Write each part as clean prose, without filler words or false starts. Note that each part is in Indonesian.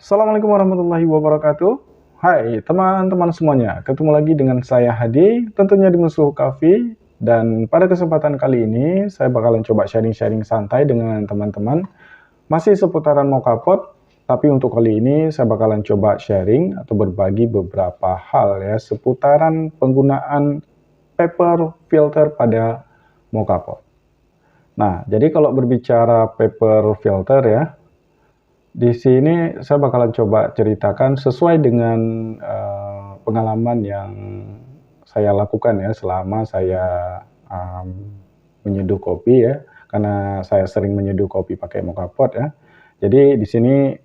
Assalamualaikum warahmatullahi wabarakatuh. Hai teman-teman semuanya, ketemu lagi dengan saya Hadi, tentunya di Musuh Coffee. Dan pada kesempatan kali ini, saya bakalan coba sharing-sharing santai dengan teman-teman. Masih seputaran Mokapot, tapi untuk kali ini saya bakalan coba sharing atau berbagi beberapa hal ya, seputaran penggunaan paper filter pada Mokapot. Nah, jadi kalau berbicara paper filter ya, di sini saya bakalan coba ceritakan sesuai dengan pengalaman yang saya lakukan ya selama saya menyeduh kopi ya, karena saya sering menyeduh kopi pakai Mokapot ya. Jadi di sini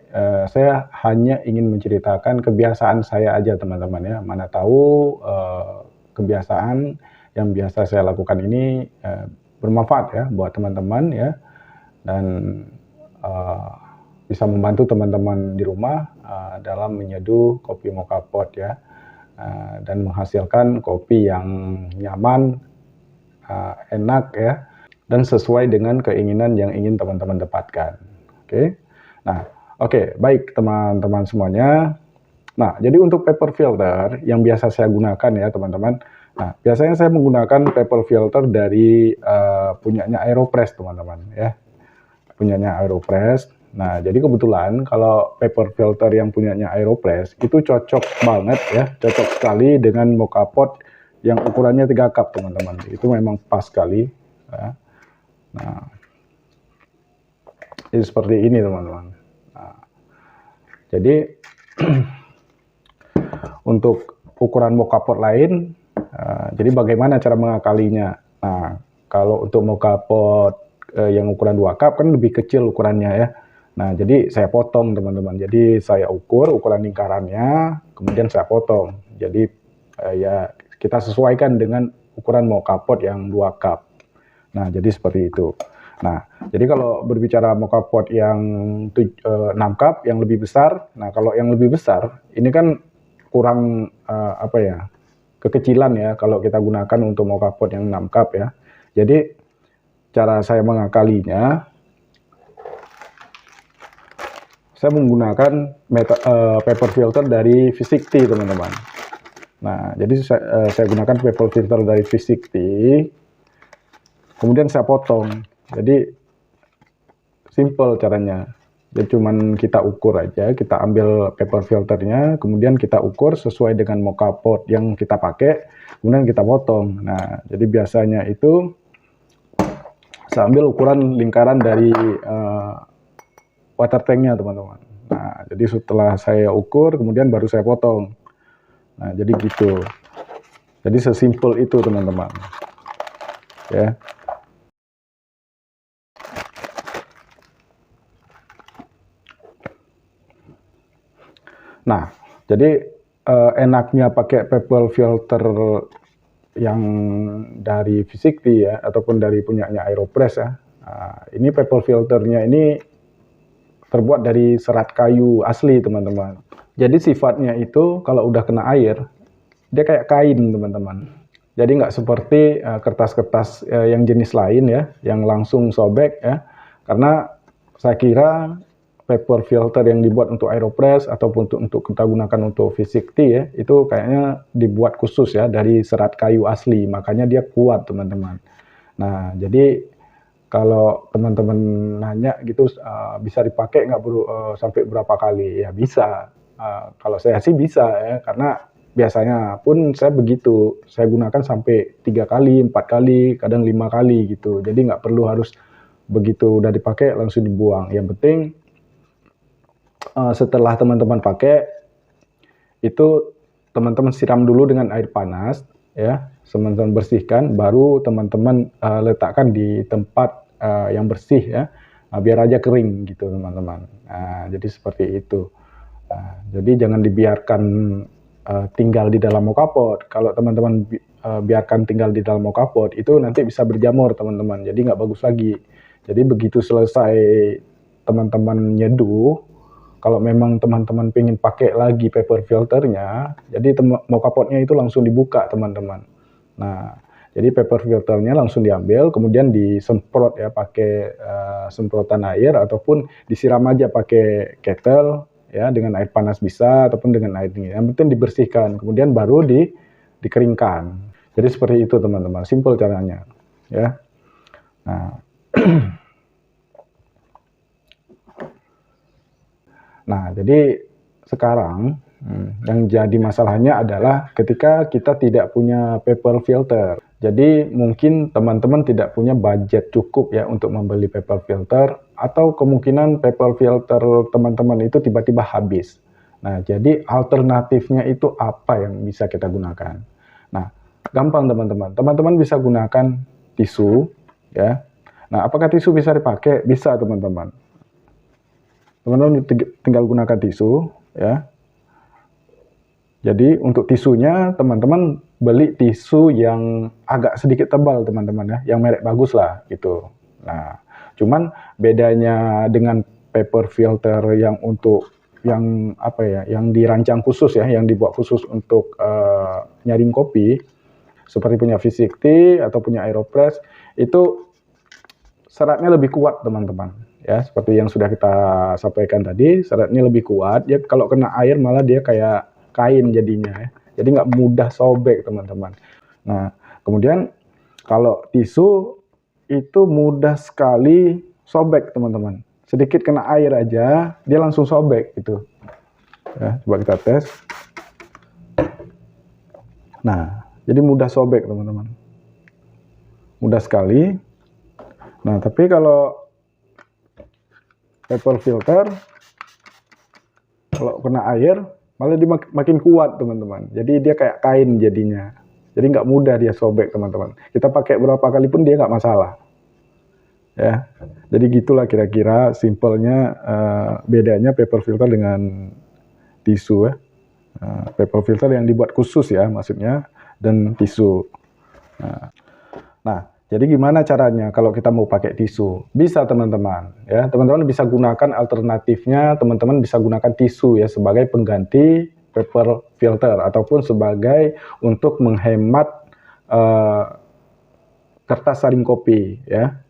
saya hanya ingin menceritakan kebiasaan saya aja teman-teman ya. Mana tahu kebiasaan yang biasa saya lakukan ini bermanfaat ya buat teman-teman ya, dan bisa membantu teman-teman di rumah dalam menyeduh kopi Mokapot ya, dan menghasilkan kopi yang nyaman, enak ya, dan sesuai dengan keinginan yang ingin teman-teman dapatkan. Oke. Nah, oke, baik teman-teman semuanya. Nah, jadi untuk paper filter yang biasa saya gunakan ya teman-teman. Nah, biasanya saya menggunakan paper filter dari punyanya Aeropress teman-teman ya. Punyanya Aeropress. Nah, jadi kebetulan kalau paper filter yang punyanya Aeropress itu cocok banget ya, cocok sekali dengan Mokapot yang ukurannya 3 cup teman-teman. Itu memang pas sekali ya. Nah, ini seperti ini teman-teman. Nah, jadi untuk ukuran Mokapot lain, jadi bagaimana cara mengakalinya? Nah, kalau untuk Mokapot yang ukuran 2 cup kan lebih kecil ukurannya ya. Nah, jadi saya potong teman-teman. Jadi saya ukur ukuran lingkarannya, kemudian saya potong. Jadi ya kita sesuaikan dengan ukuran Mokapot yang 2 cup. Nah, jadi seperti itu. Nah, jadi kalau berbicara Mokapot yang 6 cup yang lebih besar, nah kalau yang lebih besar ini kan kurang apa ya, kekecilan ya kalau kita gunakan untuk Mokapot yang 6 cup ya. Jadi cara saya mengakalinya, saya menggunakan paper filter dari V60 teman-teman. Nah, jadi saya gunakan paper filter dari V60, kemudian saya potong. Jadi simple caranya. Jadi cuman kita ukur aja, kita ambil paper filternya, kemudian kita ukur sesuai dengan Mokapot yang kita pakai, kemudian kita potong. Nah, jadi biasanya itu saya ambil ukuran lingkaran dari water tanknya teman-teman. Nah, jadi setelah saya ukur, kemudian baru saya potong. Nah, jadi gitu. Jadi sesimpel itu teman-teman. Ya. Nah, jadi enaknya pakai paper filter yang dari V60 ya, ataupun dari punyanya Aeropress ya. Nah, ini paper filternya ini terbuat dari serat kayu asli teman-teman. Jadi sifatnya itu kalau udah kena air, dia kayak kain teman-teman. Jadi nggak seperti kertas-kertas yang jenis lain ya, yang langsung sobek ya. Karena saya kira paper filter yang dibuat untuk Aeropress ataupun untuk kita gunakan untuk V60 ya, itu kayaknya dibuat khusus ya dari serat kayu asli, makanya dia kuat teman-teman. Nah, jadi kalau teman-teman nanya gitu, bisa dipakai nggak sampai berapa kali? Ya bisa. Kalau saya sih bisa ya, karena biasanya pun saya begitu. Saya gunakan sampai 3 kali, 4 kali, kadang 5 kali gitu. Jadi nggak perlu harus begitu udah dipakai langsung dibuang. Yang penting setelah teman-teman pakai, itu teman-teman siram dulu dengan air panas ya, teman-teman bersihkan, baru teman-teman letakkan di tempat yang bersih ya, biar aja kering gitu teman-teman. Nah, jadi seperti itu. Jadi jangan dibiarkan tinggal di dalam Mokapot. Kalau teman-teman biarkan tinggal di dalam Mokapot, itu nanti bisa berjamur teman-teman, jadi nggak bagus lagi. Jadi begitu selesai teman-teman nyeduh, kalau memang teman-teman pengen pakai lagi paper filternya, jadi Mokapotnya itu langsung dibuka teman-teman. Nah, jadi paper filternya langsung diambil, kemudian disemprot ya pakai semprotan air, ataupun disiram aja pakai kettle ya, dengan air panas bisa ataupun dengan air dingin. Yang penting dibersihkan, kemudian baru dikeringkan. Jadi seperti itu teman-teman, simple caranya, ya. Nah, nah jadi sekarang yang jadi masalahnya adalah ketika kita tidak punya paper filter. Jadi mungkin teman-teman tidak punya budget cukup ya untuk membeli paper filter, atau kemungkinan paper filter teman-teman itu tiba-tiba habis. Nah, jadi alternatifnya itu apa yang bisa kita gunakan? Nah, gampang teman-teman. Teman-teman bisa gunakan tisu ya. Nah, apakah tisu bisa dipakai? Bisa teman-teman. Teman-teman tinggal gunakan tisu ya. Jadi untuk tisunya teman-teman beli tisu yang agak sedikit tebal teman-teman ya, yang merek bagus lah gitu. Nah, cuman bedanya dengan paper filter yang untuk yang apa ya, yang dirancang khusus ya, yang dibuat khusus untuk nyaring kopi, seperti punya V60 atau punya Aeropress, itu seratnya lebih kuat teman-teman. Ya, seperti yang sudah kita sampaikan tadi, seratnya lebih kuat. Ya, kalau kena air malah dia kayak kain jadinya ya. Jadi nggak mudah sobek teman-teman. Nah, kemudian kalau tisu itu mudah sekali sobek teman-teman. Sedikit kena air aja, dia langsung sobek gitu. Ya, coba kita tes. Nah, jadi mudah sobek teman-teman. Mudah sekali. Nah, tapi kalau paper filter, kalau kena air, malah dia makin kuat teman-teman. Jadi dia kayak kain jadinya. Jadi nggak mudah dia sobek teman-teman. Kita pakai berapa kali pun dia nggak masalah. Ya, jadi gitulah kira-kira simpelnya bedanya paper filter dengan tisu ya. Paper filter yang dibuat khusus ya maksudnya, dan tisu. Nah, jadi gimana caranya kalau kita mau pakai tisu? Bisa teman-teman, ya. Teman-teman bisa gunakan alternatifnya, teman-teman bisa gunakan tisu ya sebagai pengganti paper filter ataupun sebagai untuk menghemat kertas saring kopi ya.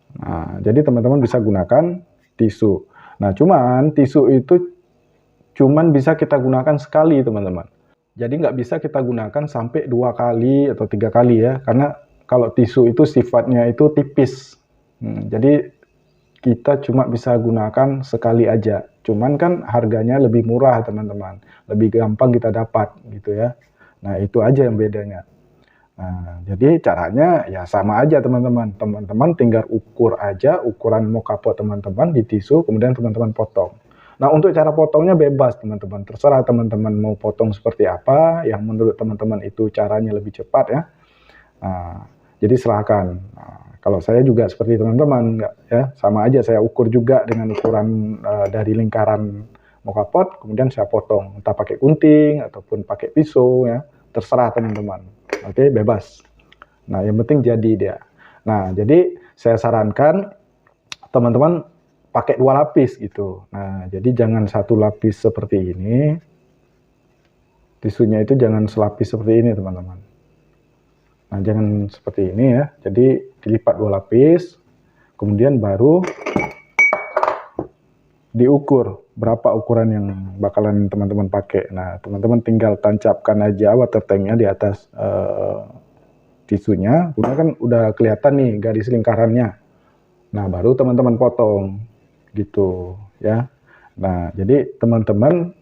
Nah, jadi teman-teman bisa gunakan tisu. Nah, cuman tisu itu cuman bisa kita gunakan sekali teman-teman. Jadi nggak bisa kita gunakan sampai 2 kali atau 3 kali ya, karena kalau tisu itu sifatnya itu tipis. Jadi kita cuma bisa gunakan sekali aja. Cuman kan harganya lebih murah teman-teman. Lebih gampang kita dapat gitu ya. Nah itu aja yang bedanya. Nah, jadi caranya ya sama aja teman-teman. Teman-teman tinggal ukur aja ukuran mau kapot teman-teman di tisu, kemudian teman-teman potong. Nah untuk cara potongnya bebas teman-teman. Terserah teman-teman mau potong seperti apa, yang menurut teman-teman itu caranya lebih cepat ya. Nah, jadi silakan. Nah, kalau saya juga seperti teman-teman, ya sama aja saya ukur juga dengan ukuran dari lingkaran mau kapot, kemudian saya potong, entah pakai gunting ataupun pakai pisau ya, terserah teman-teman. Oke, bebas. Nah, yang penting jadi dia. Nah, jadi saya sarankan teman-teman pakai 2 lapis gitu. Nah, jadi jangan 1 lapis seperti ini. Tisunya itu jangan selapis seperti ini teman-teman. Nah, jangan seperti ini ya. Jadi dilipat 2 lapis, kemudian baru diukur berapa ukuran yang bakalan teman-teman pakai. Nah, teman-teman tinggal tancapkan aja water tanknya di atas tisunya. Udah kan udah kelihatan nih garis lingkarannya. Nah, baru teman-teman potong gitu ya. Nah, jadi teman-teman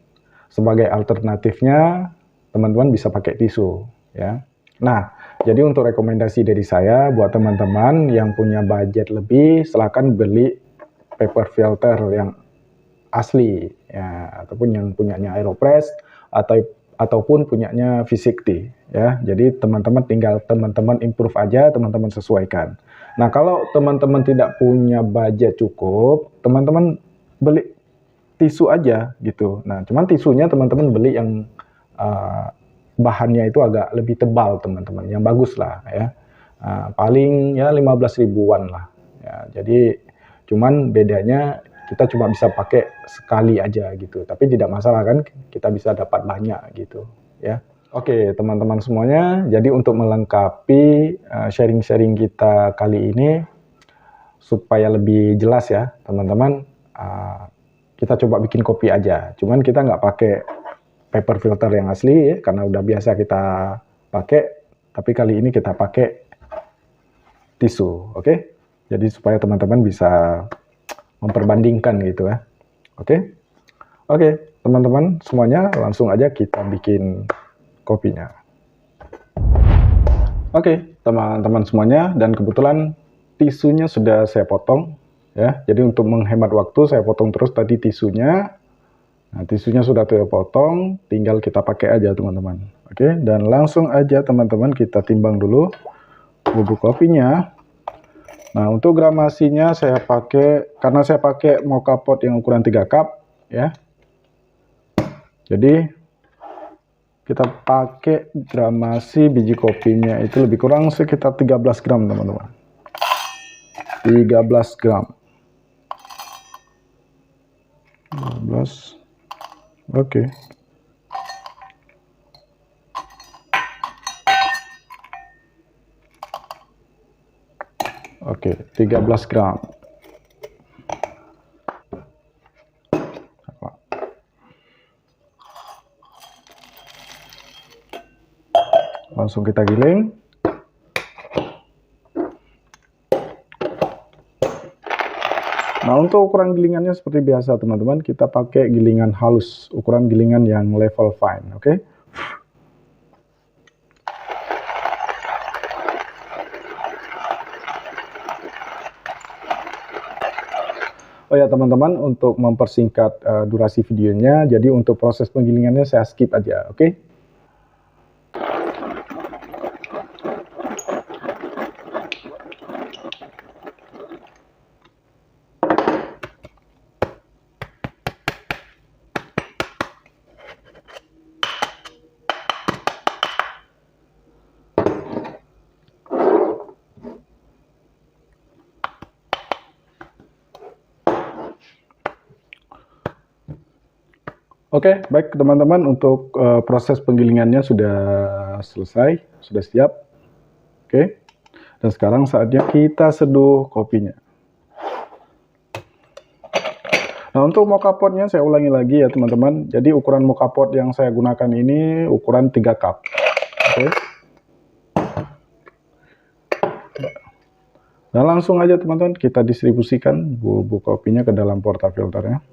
sebagai alternatifnya teman-teman bisa pakai tisu ya. Nah, jadi untuk rekomendasi dari saya buat teman-teman yang punya budget lebih, silakan beli paper filter yang asli ya, ataupun yang punyanya Aeropress ataupun punyanya V60 ya. Jadi teman-teman tinggal teman-teman improve aja, teman-teman sesuaikan. Nah, kalau teman-teman tidak punya budget cukup, teman-teman beli tisu aja gitu. Nah, cuman tisunya teman-teman beli yang bahannya itu agak lebih tebal teman-teman, yang bagus lah ya. Paling ya 15 ribuan lah ya. Jadi cuman bedanya kita cuma bisa pakai sekali aja gitu, tapi tidak masalah kan, kita bisa dapat banyak gitu ya. Oke teman-teman semuanya, jadi untuk melengkapi sharing-sharing kita kali ini supaya lebih jelas ya teman-teman, kita coba bikin kopi aja. Cuman kita nggak pakai paper filter yang asli ya, karena udah biasa kita pakai. Tapi kali ini kita pakai tisu, oke? Jadi supaya teman-teman bisa memperbandingkan gitu ya, oke? Oke, teman-teman semuanya langsung aja kita bikin kopinya. Oke, teman-teman semuanya, dan kebetulan tisunya sudah saya potong ya. Jadi untuk menghemat waktu saya potong terus tadi tisunya. Nah, tisunya sudah saya potong, tinggal kita pakai aja teman-teman. Oke, dan langsung aja teman-teman kita timbang dulu bubuk kopinya. Nah, untuk gramasinya saya pakai, karena saya pakai mocha pot yang ukuran 3 cup ya. Jadi kita pakai gramasi biji kopinya itu lebih kurang sekitar 13 gram teman-teman. 13 gram. 13. Oke. Oke, 13 gram. Langsung kita giling. Nah, untuk ukuran gilingannya seperti biasa teman-teman, kita pakai gilingan halus, ukuran gilingan yang level fine, oke? Oh ya teman-teman, untuk mempersingkat durasi videonya, jadi untuk proses penggilingannya saya skip aja, oke? Oke, baik teman-teman, untuk proses penggilingannya sudah selesai, sudah siap. Oke, dan sekarang saatnya kita seduh kopinya. Nah, untuk mocha potnya saya ulangi lagi ya teman-teman. Jadi ukuran mocha pot yang saya gunakan ini ukuran 3 cup. Oke. Nah, langsung aja teman-teman kita distribusikan bubuk kopinya ke dalam portafilternya.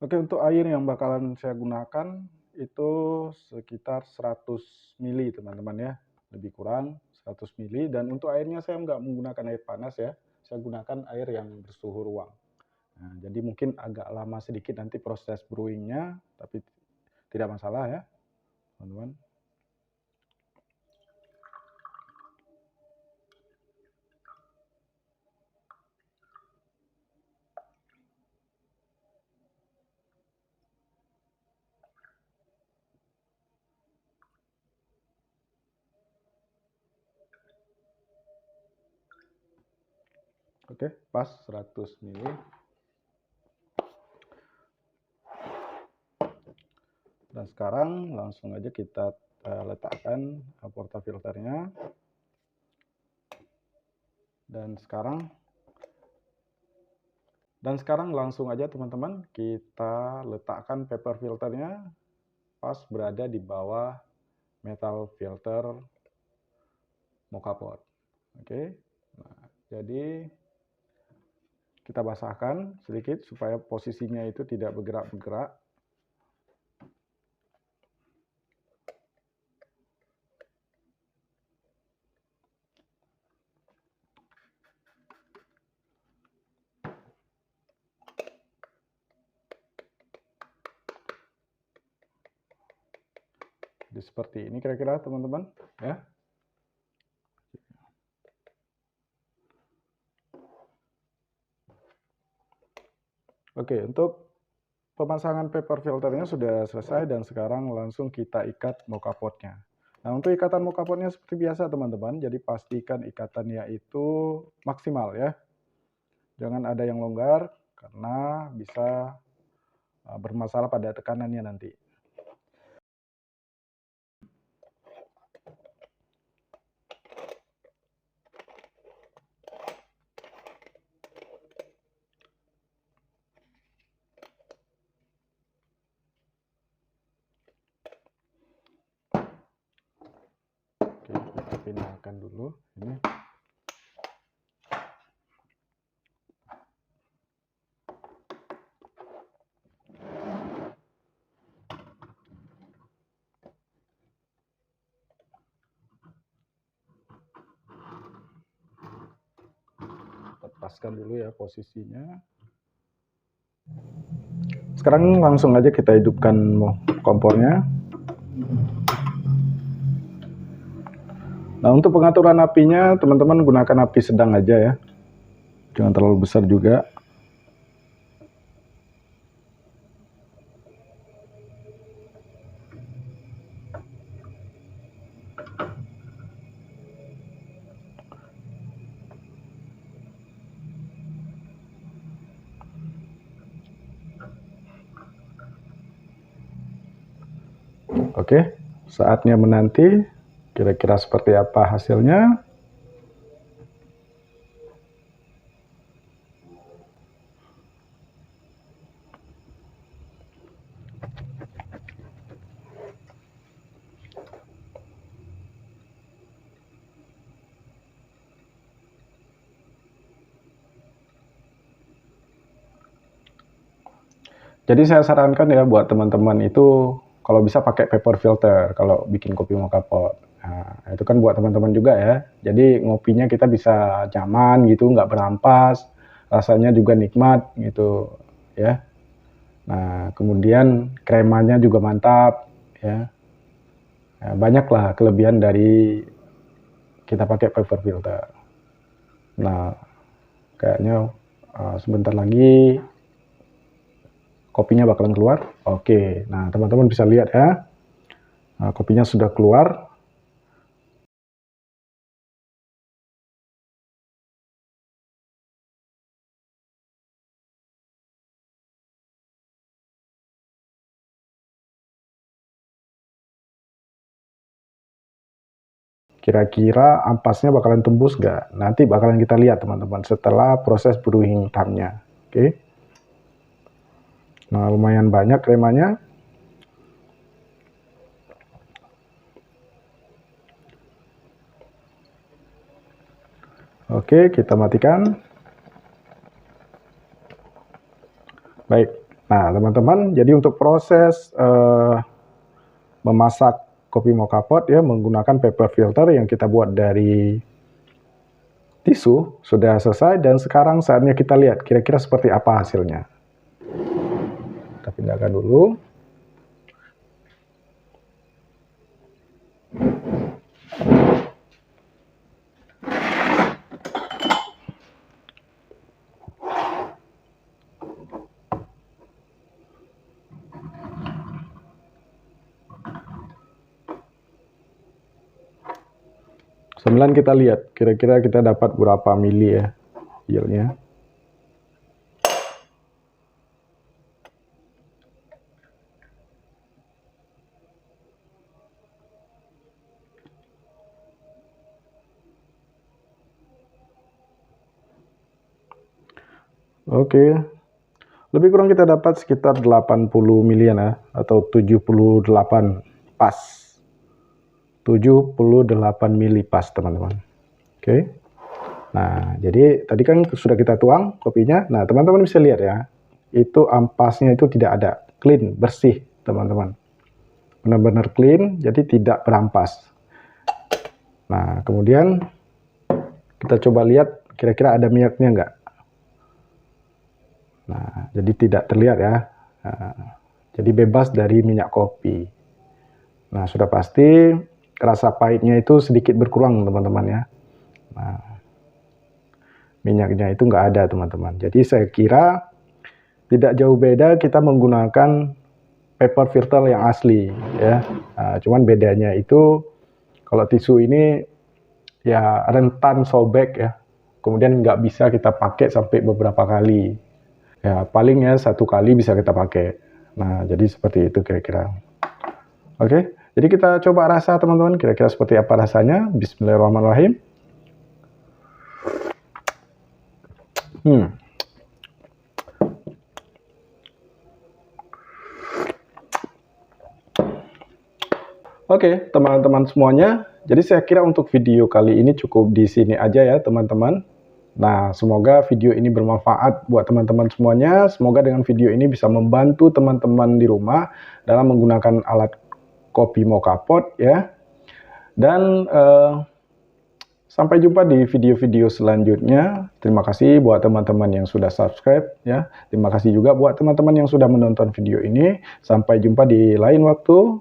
Oke, untuk air yang bakalan saya gunakan itu sekitar 100 mili teman-teman ya, lebih kurang 100 mili. Dan untuk airnya saya nggak menggunakan air panas ya, saya gunakan air yang bersuhu ruang. Nah, jadi mungkin agak lama sedikit nanti proses brewingnya, tapi tidak masalah ya teman-teman. Oke, pas 100 mili. Dan sekarang langsung aja kita letakkan portafilternya. Dan sekarang langsung aja teman-teman kita letakkan paper filternya pas berada di bawah metal filter mocha pot. Oke. Nah, jadi kita basahkan sedikit supaya posisinya itu tidak bergerak-bergerak. Jadi seperti ini kira-kira teman-teman ya. Oke, untuk pemasangan paper filternya sudah selesai dan sekarang langsung kita ikat mocha potnya. Nah, untuk ikatan mocha potnya seperti biasa teman-teman, jadi pastikan ikatannya itu maksimal ya. Jangan ada yang longgar karena bisa bermasalah pada tekanannya nanti. Oke, kita pindahkan dulu ini. Lepaskan dulu ya posisinya. Sekarang langsung aja kita hidupkan kompornya. Nah, untuk pengaturan apinya, teman-teman gunakan api sedang aja ya. Jangan terlalu besar juga. Oke, saatnya menanti. Kira-kira seperti apa hasilnya? Jadi saya sarankan ya buat teman-teman itu kalau bisa pakai paper filter kalau bikin kopi mocha pot. Nah, itu kan buat teman-teman juga ya. Jadi ngopinya kita bisa nyaman gitu, nggak berampas, rasanya juga nikmat gitu ya. Nah, kemudian kremanya juga mantap ya. Nah, banyaklah kelebihan dari kita pakai paper filter. Nah, kayaknya sebentar lagi kopinya bakalan keluar. Oke, nah teman-teman bisa lihat ya. Nah, kopinya sudah keluar. Kira-kira ampasnya bakalan tembus nggak? Nanti bakalan kita lihat teman-teman setelah proses brewing time-nya. Oke. Nah, lumayan banyak kremanya. Oke, kita matikan. Baik. Nah, teman-teman, jadi untuk proses memasak kopi mocha pot ya menggunakan paper filter yang kita buat dari tisu sudah selesai dan sekarang saatnya kita lihat kira-kira seperti apa hasilnya. Kita pindahkan dulu. Sembilan kita lihat kira-kira kita dapat berapa mili ya yieldnya. Oke, lebih kurang kita dapat sekitar 80 milian ya, atau 78 pas. 78 mili pas teman-teman. Oke. Nah, jadi tadi kan sudah kita tuang kopinya. Nah, teman-teman bisa lihat ya, itu ampasnya itu tidak ada, clean, bersih teman-teman. Benar-benar clean, jadi tidak berampas. Nah, kemudian kita coba lihat kira-kira ada minyaknya enggak. Nah, jadi tidak terlihat ya. Nah, jadi bebas dari minyak kopi. Nah, sudah pasti rasa pahitnya itu sedikit berkurang teman-teman ya. Nah, minyaknya itu nggak ada teman-teman. Jadi saya kira tidak jauh beda kita menggunakan paper filter yang asli ya. Nah, cuman bedanya itu kalau tisu ini ya rentan sobek ya. Kemudian nggak bisa kita pakai sampai beberapa kali. Ya paling ya 1 kali bisa kita pakai. Nah jadi seperti itu kira-kira. Oke, jadi kita coba rasa teman-teman, kira-kira seperti apa rasanya. Bismillahirrahmanirrahim. Oke, teman-teman semuanya. Jadi saya kira untuk video kali ini cukup di sini aja ya, teman-teman. Nah, semoga video ini bermanfaat buat teman-teman semuanya. Semoga dengan video ini bisa membantu teman-teman di rumah dalam menggunakan alat kopi moka pot ya. Dan sampai jumpa di video-video selanjutnya. Terima kasih buat teman-teman yang sudah subscribe ya. Terima kasih juga buat teman-teman yang sudah menonton video ini. Sampai jumpa di lain waktu.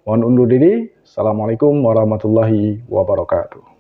Mohon undur diri. Assalamualaikum warahmatullahi wabarakatuh.